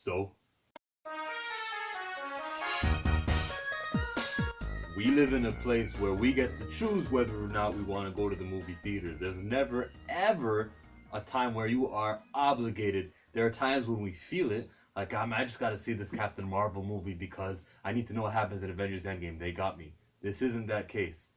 So, we live in a place where we get to choose whether or not we want to go to the movie theaters. There's never, ever a time where you are obligated. There are times when we feel it, like, I just got to see this Captain Marvel movie because I need to know what happens in Avengers Endgame. They got me. This isn't that case.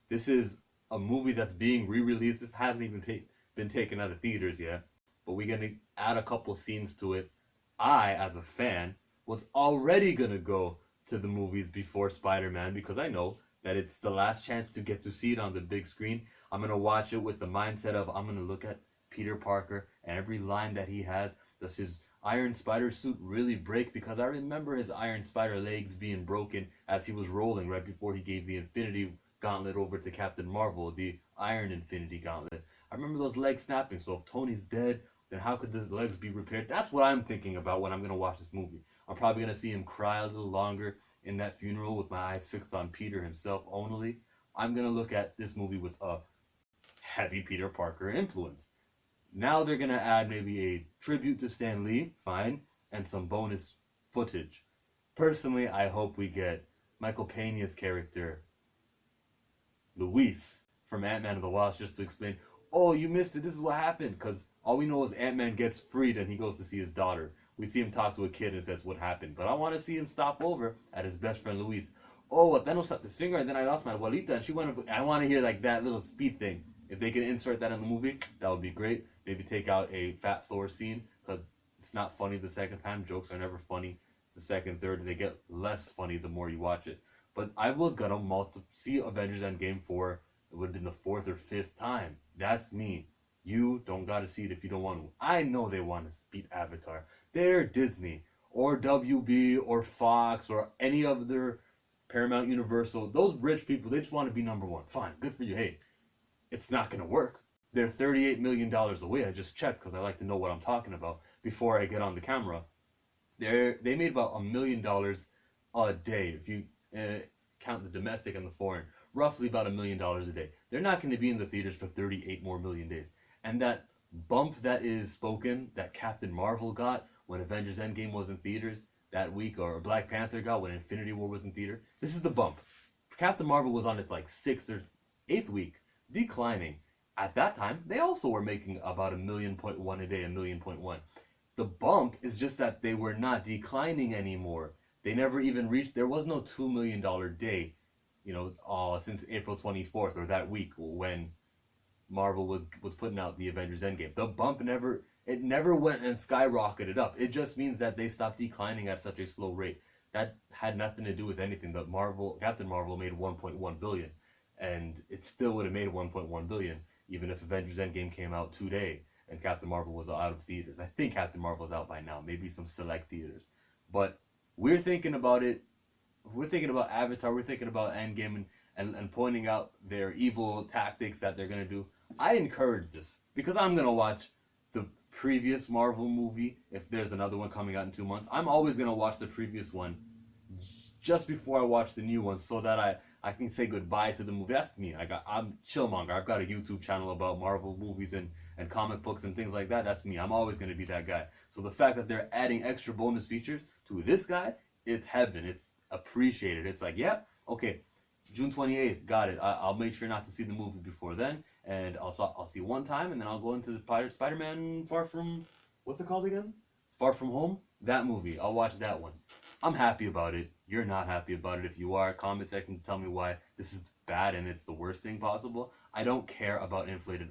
This is a movie that's being re-released. This hasn't even been taken out of theaters yet, but we're gonna add a couple scenes to it. I, as a fan, was already gonna go to the movies before Spider-Man because I know that it's the last chance to get to see it on the big screen. I'm gonna watch it with the mindset of I'm gonna look at Peter Parker and every line that he has. Does his Iron Spider suit really break? Because I remember his Iron Spider legs being broken as he was rolling right before he gave the Infinity Gauntlet over to Captain Marvel, the Iron Infinity Gauntlet. I remember those legs snapping, so if Tony's dead, then how could his legs be repaired? That's what I'm thinking about when I'm going to watch this movie. I'm probably going to see him cry a little longer in that funeral with my eyes fixed on Peter himself only. I'm going to look at this movie with a heavy Peter Parker influence. Now they're going to add maybe a tribute to Stan Lee, fine, and some bonus footage. Personally, I hope we get Michael Peña's character, Luis, from Ant-Man and the Wasp, just to explain, oh, you missed it, this is what happened, because all we know is Ant-Man gets freed and he goes to see his daughter. We see him talk to a kid and says what happened, but I want to see him stop over at his best friend Luis. Oh, Thanos snapped his finger and then I lost my abuelita and she went, I want to hear like that little speed thing. If they can insert that in the movie, that would be great. Maybe take out a Fat Thor scene, because it's not funny the second time. Jokes are never funny the second, third, they get less funny the more you watch it. But I was gonna see Avengers Endgame for, it would have been the fourth or fifth time. That's me. You don't gotta see it if you don't want to. I know they want to beat Avatar. They're Disney or WB or Fox or any of their Paramount, Universal. Those rich people, they just want to be number one. Fine, good for you. Hey, it's not gonna work. They're $38 million away. I just checked because I like to know what I'm talking about before I get on the camera. They made about $1 million a day if you count the domestic and the foreign. Roughly about $1 million a day. They're not going to be in the theaters for 38 more million days. And that bump that is spoken, that Captain Marvel got when Avengers Endgame was in theaters that week, or Black Panther got when Infinity War was in theater, this is the bump. Captain Marvel was on its like 6th or 8th week, declining. At that time, they also were making about 1.1 million a day, 1.1 million. The bump is just that they were not declining anymore. They never even reached, there was no $2 million day, you know, since April 24th or that week when Marvel was putting out the Avengers Endgame. The bump never went and skyrocketed up. It just means that they stopped declining at such a slow rate. That had nothing to do with anything. That Captain Marvel made 1.1 billion, and it still would have made 1.1 billion even if Avengers Endgame came out today and Captain Marvel was out of theaters. I think Captain Marvel's out by now, maybe some select theaters. But we're thinking about it. We're thinking about Avatar. We're thinking about Endgame and pointing out their evil tactics that they're going to do. I encourage this because I'm going to watch the previous Marvel movie if there's another one coming out in 2 months. I'm always going to watch the previous one just before I watch the new one so that I can say goodbye to the movie. That's me. I'm Chillmonger. I've got a YouTube channel about Marvel movies and comic books and things like that. That's me. I'm always going to be that guy. So the fact that they're adding extra bonus features to this guy, it's heaven. It's appreciated. It's like, yeah, okay, June 28th, got it. I'll make sure not to see the movie before then, and I'll see one time, and then I'll go into the Spider-Man Far From, what's it called again? Far From Home? That movie. I'll watch that one. I'm happy about it. You're not happy about it. If you are, comment section to tell me why this is bad and it's the worst thing possible. I don't care about inflated.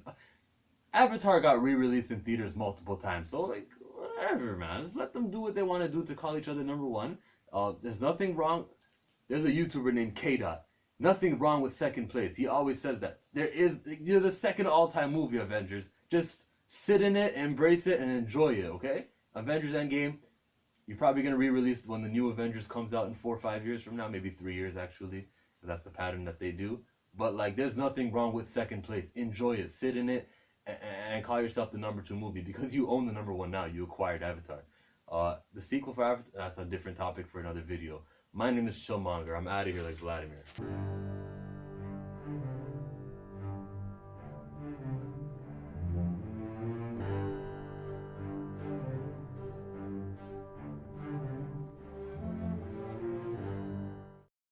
Avatar got re-released in theaters multiple times, so like, whatever, man. Just let them do what they want to do to call each other number one. There's nothing wrong. There's a YouTuber named K-Dot. Nothing wrong with second place. He always says that. You're the second all-time movie, Avengers. Just sit in it, embrace it, and enjoy it, okay? Avengers Endgame, you're probably going to re-release when the new Avengers comes out in 4 or 5 years from now. Maybe 3 years, actually. Because that's the pattern that they do. But, like, there's nothing wrong with second place. Enjoy it. Sit in it. And call yourself the number 2 movie. Because you own the number 1 now. You acquired Avatar. The sequel for Avatar, that's a different topic for another video. My name is Chillmonger. I'm out of here like Vladimir.